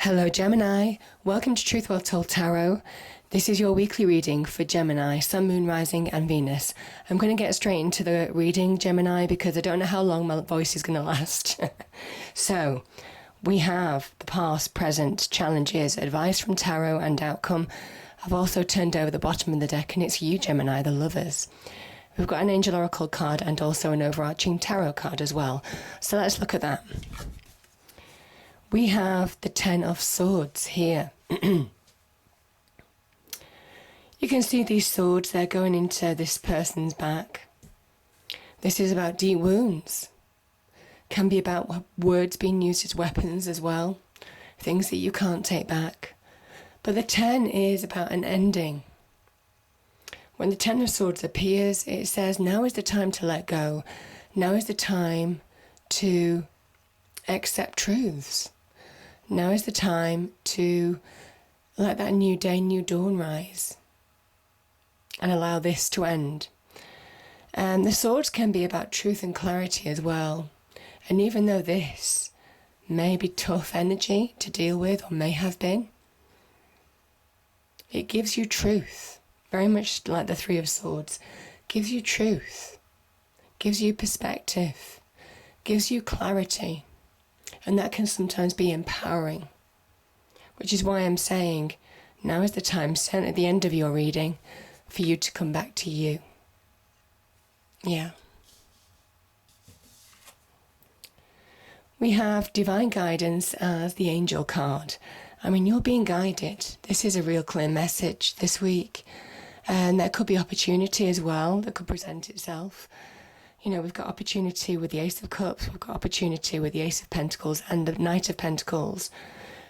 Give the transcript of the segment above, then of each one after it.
Hello Gemini, welcome to Truth Well Told Tarot. This is your weekly reading for Gemini, Sun, Moon, Rising and Venus. I'm going to get straight into the reading, Gemini, because I don't know how long my voice is going to last. So, we have the past, present, challenges, advice from tarot and outcome. I've also turned over the bottom of the deck and it's you, Gemini, the lovers. We've got an angel oracle card and also an overarching tarot card as well. So let's look at that. We have the Ten of Swords here. You can see these swords, they're going into this person's back. This is about deep wounds. Can be about words being used as weapons as well. Things that you can't take back. But the 10 is about an ending. When the Ten of Swords appears, it says now is the time to let go. Now is the time to accept truths. Now is the time to let that new day, new dawn rise and allow this to end. And the swords can be about truth and clarity as well. And even though this may be tough energy to deal with or may have been, it gives you truth. Very much like the Three of Swords. Gives you truth. Gives you perspective. Gives you clarity. And that can sometimes be empowering, which is why I'm saying now is the time, sent at the end of your reading, for you to come back to you. Yeah. We have divine guidance as the angel card. I mean, you're being guided. This is a real clear message this week. And there could be opportunity as well that could present itself. You know, we've got opportunity with the Ace of Cups, we've got opportunity with the Ace of Pentacles and the Knight of Pentacles.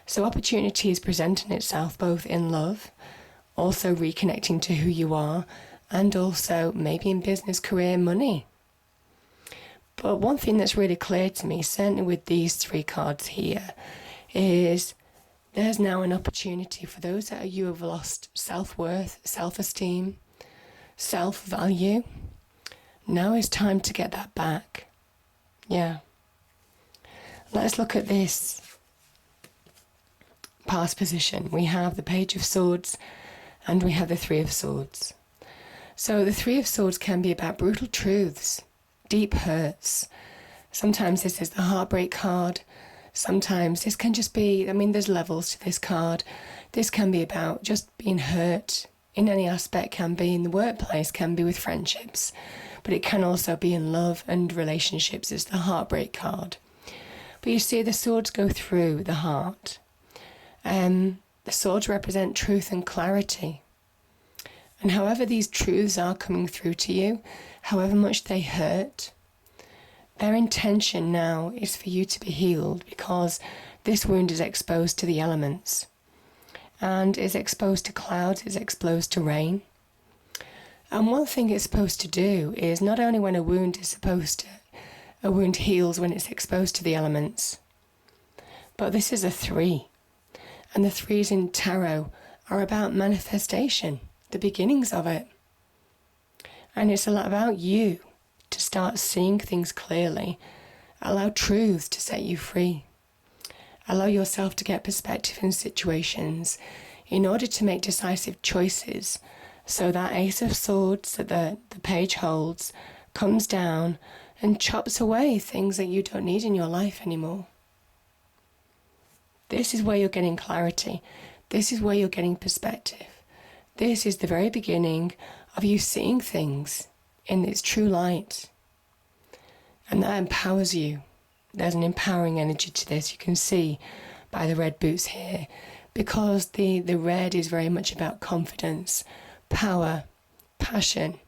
So opportunity is presenting itself both in love, also reconnecting to who you are, and also maybe in business, career, money. But one thing that's really clear to me, certainly with these three cards here, is there's now an opportunity for those that you have lost self-worth, self-esteem, self-value. Now is time to get that back. Yeah. Let's look at this past position. We have the Page of Swords and we have the Three of Swords. So the Three of Swords can be about brutal truths, deep hurts. Sometimes this is the heartbreak card. Sometimes this can just be, I mean, there's levels to this card. This can be about just being hurt in any aspect, can be in the workplace, can be with friendships. But it can also be in love and relationships. It's the heartbreak card. But you see the swords go through the heart. The swords represent truth and clarity. And however these truths are coming through to you, however much they hurt, their intention now is for you to be healed because this wound is exposed to the elements. And is exposed to clouds, is exposed to rain. And one thing it's supposed to do is not only when a wound heals when it's exposed to the elements, but this is a 3. And the 3s in tarot are about manifestation, the beginnings of it. And it's a lot about you to start seeing things clearly, allow truth to set you free, allow yourself to get perspective in situations in order to make decisive choices. So that Ace of Swords that the page holds comes down and chops away things that you don't need in your life anymore. This is where you're getting clarity. This is where you're getting perspective. This is the very beginning of you seeing things in its true light. And that empowers you. There's an empowering energy to this. You can see by the red boots here. Because the red is very much about confidence, power, passion,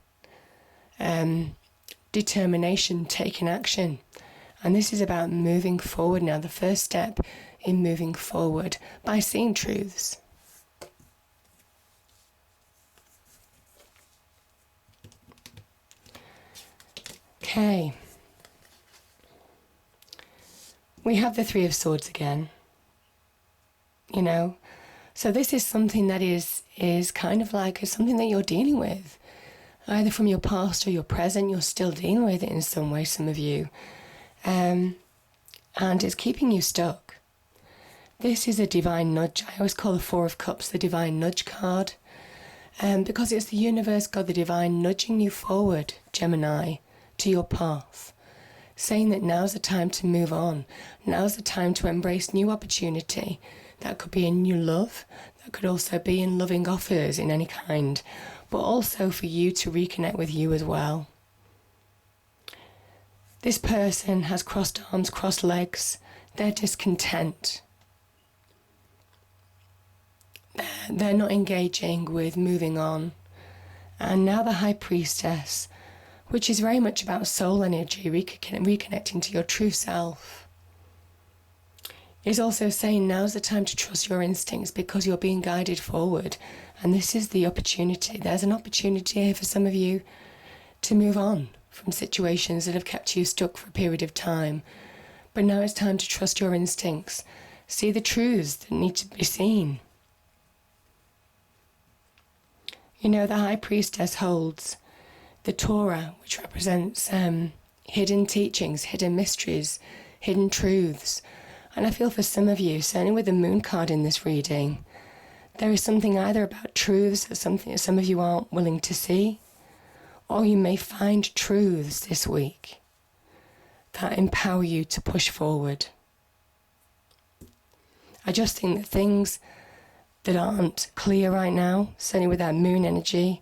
determination, taking action. And this is about moving forward now, the first step in moving forward by seeing truths. Okay. We have the Three of Swords again. You know, so this is something that is kind of like something that you're dealing with. Either from your past or your present, you're still dealing with it in some way, some of you. And it's keeping you stuck. This is a divine nudge. I always call the Four of Cups the divine nudge card, because it's the universe, God, the divine, nudging you forward, Gemini, to your path, saying that now's the time to move on. Now's the time to embrace new opportunity. That could be in new love. That could also be in loving offers in any kind, but also for you to reconnect with you as well. This person has crossed arms, crossed legs. They're discontent. They're not engaging with moving on. And now the High Priestess, which is very much about soul energy, reconnecting to your true self, is also saying now's the time to trust your instincts because you're being guided forward. And this is the opportunity. There's an opportunity here for some of you to move on from situations that have kept you stuck for a period of time. But now it's time to trust your instincts. See the truths that need to be seen. You know, the High Priestess holds the Torah, which represents hidden teachings, hidden mysteries, hidden truths. And I feel for some of you, certainly with the Moon card in this reading, there is something either about truths or something that some of you aren't willing to see, or you may find truths this week that empower you to push forward. I just think that things that aren't clear right now, certainly with that Moon energy,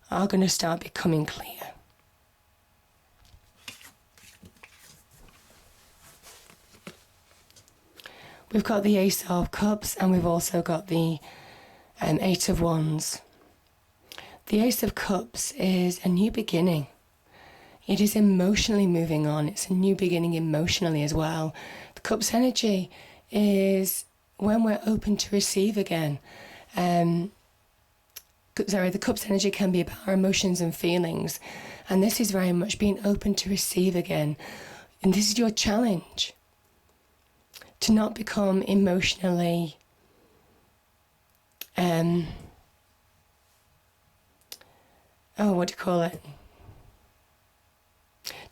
are going to start becoming clear. We've got the Ace of Cups and we've also got the Eight of Wands. The Ace of Cups is a new beginning. It is emotionally moving on. It's a new beginning emotionally as well. The Cups energy is when we're open to receive again. The Cups energy can be about our emotions and feelings. And this is very much being open to receive again. And this is your challenge. To not become emotionally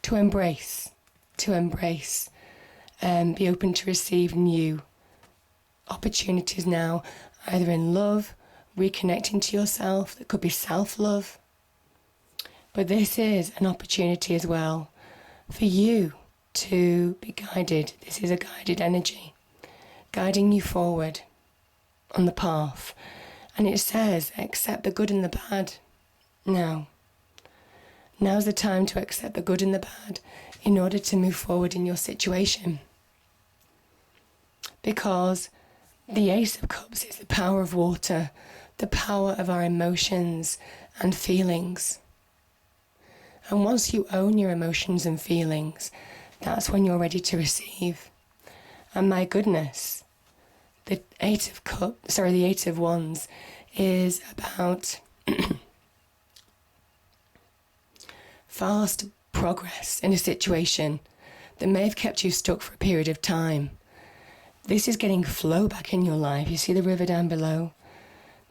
to embrace, be open to receive new opportunities now, either in love, reconnecting to yourself, that could be self-love, but this is an opportunity as well for you to be guided. This is a guided energy, guiding you forward on the path. And it says, accept the good and the bad. Now's the time to accept the good and the bad in order to move forward in your situation. Because the Ace of Cups is the power of water, the power of our emotions and feelings. And once you own your emotions and feelings, that's when you're ready to receive. And my goodness, the Eight of Wands is about fast progress in a situation that may have kept you stuck for a period of time. This is getting flow back in your life. You see the river down below?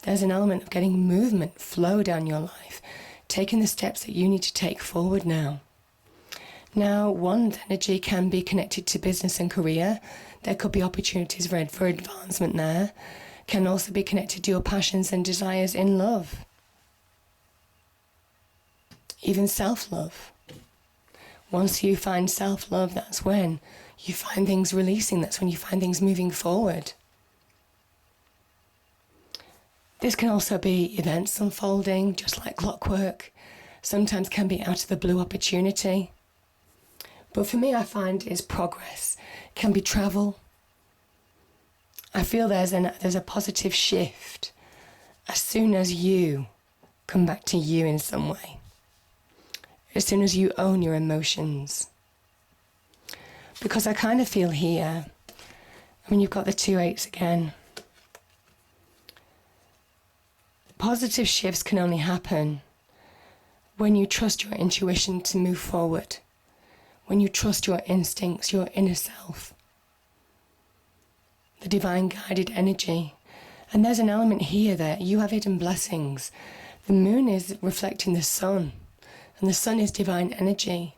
There's an element of getting movement, flow down your life, taking the steps that you need to take forward now. Now, Wand energy can be connected to business and career. There could be opportunities for advancement there. Can also be connected to your passions and desires in love. Even self-love. Once you find self-love, that's when you find things releasing. That's when you find things moving forward. This can also be events unfolding, just like clockwork. Sometimes can be out of the blue opportunity. But for me, I find is progress. It can be travel. I feel there's a positive shift as soon as you come back to you in some way. As soon as you own your emotions. Because I kind of feel here, you've got the 2 eights again. Positive shifts can only happen when you trust your intuition to move forward. When you trust your instincts, your inner self. The divine guided energy. And there's an element here that you have hidden blessings. The moon is reflecting the sun. And the sun is divine energy.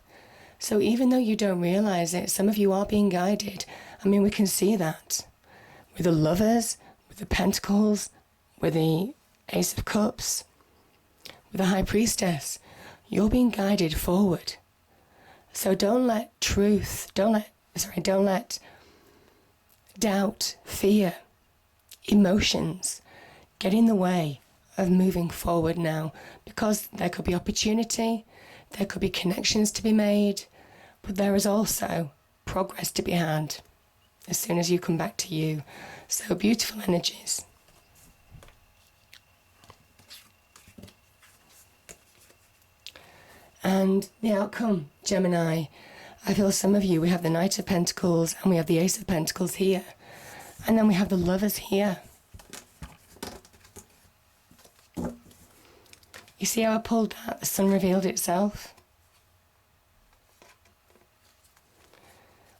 So even though you don't realize it, some of you are being guided. We can see that with the Lovers, with the Pentacles, with the Ace of Cups, with the High Priestess. You're being guided forward. So don't let doubt, fear, emotions get in the way of moving forward now, because there could be opportunity, there could be connections to be made, but there is also progress to be had as soon as you come back to you. So beautiful energies. And the outcome, Gemini, I feel some of you, we have the Knight of Pentacles and we have the Ace of Pentacles here. And then we have the Lovers here. You see how I pulled that? The sun revealed itself.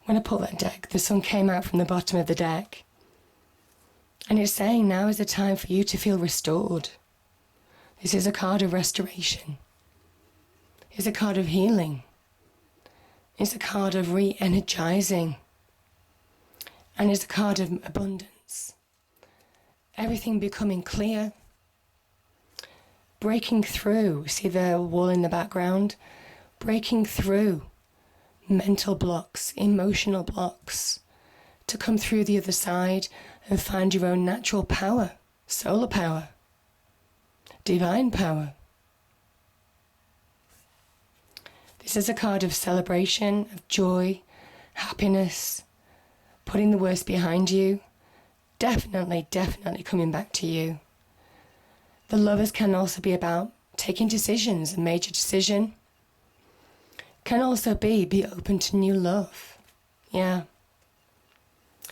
When I pulled that deck, the sun came out from the bottom of the deck. And it's saying now is the time for you to feel restored. This is a card of restoration. It's a card of healing. It's a card of re-energizing. And it's a card of abundance. Everything becoming clear. Breaking through. See the wall in the background? Breaking through mental blocks, emotional blocks, to come through the other side and find your own natural power, solar power, divine power. This is a card of celebration, of joy, happiness, putting the worst behind you, definitely coming back to you. The Lovers can also be about taking decisions, a major decision. Can also be open to new love. Yeah.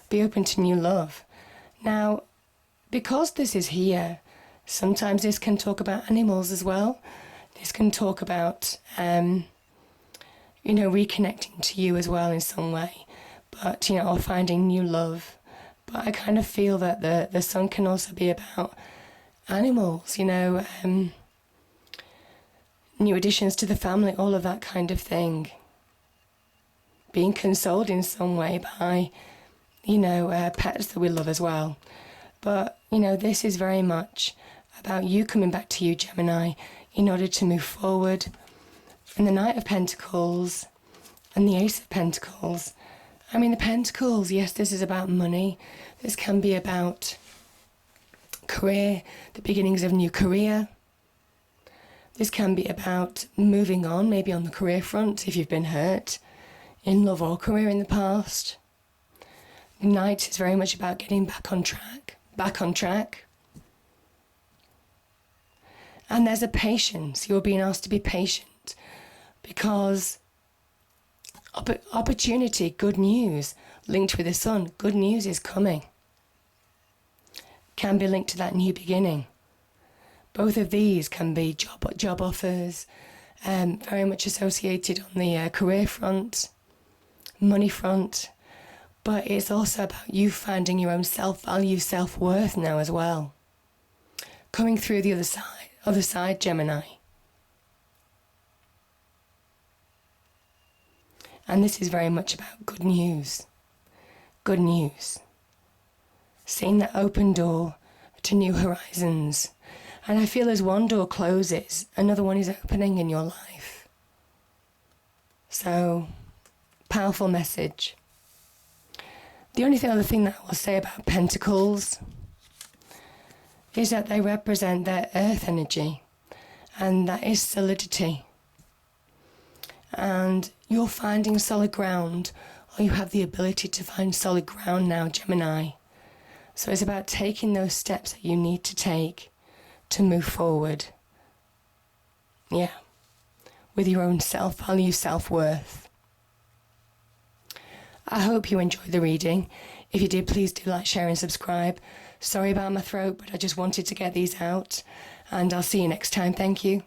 Be open to new love. Now, because this is here, sometimes this can talk about animals as well. This can talk about, reconnecting to you as well in some way. But, or finding new love. But I kind of feel that the sun can also be about animals, new additions to the family, all of that kind of thing. Being consoled in some way by, pets that we love as well. But, this is very much about you coming back to you, Gemini, in order to move forward. And the Knight of Pentacles and the Ace of Pentacles. The Pentacles, yes, this is about money. This can be about career, the beginnings of new career. This can be about moving on, maybe on the career front, if you've been hurt in love or career in the past. The Knight is very much about getting back on track. And there's a patience. You're being asked to be patient because opportunity, good news, linked with the sun, good news is coming. Can be linked to that new beginning. Both of these can be job offers, very much associated on the career front, money front, but it's also about you finding your own self-value, self-worth now as well. Coming through the other side, Gemini. And this is very much about good news. Good news. Seeing that open door to new horizons. And I feel as one door closes, another one is opening in your life. So, powerful message. The only other thing that I will say about Pentacles is that they represent their earth energy, and that is solidity. And you're finding solid ground, or you have the ability to find solid ground now, Gemini. So it's about taking those steps that you need to take to move forward. Yeah. With your own self-value, self-worth. I hope you enjoyed the reading. If you did, please do like, share and subscribe. Sorry about my throat, but I just wanted to get these out. And I'll see you next time. Thank you.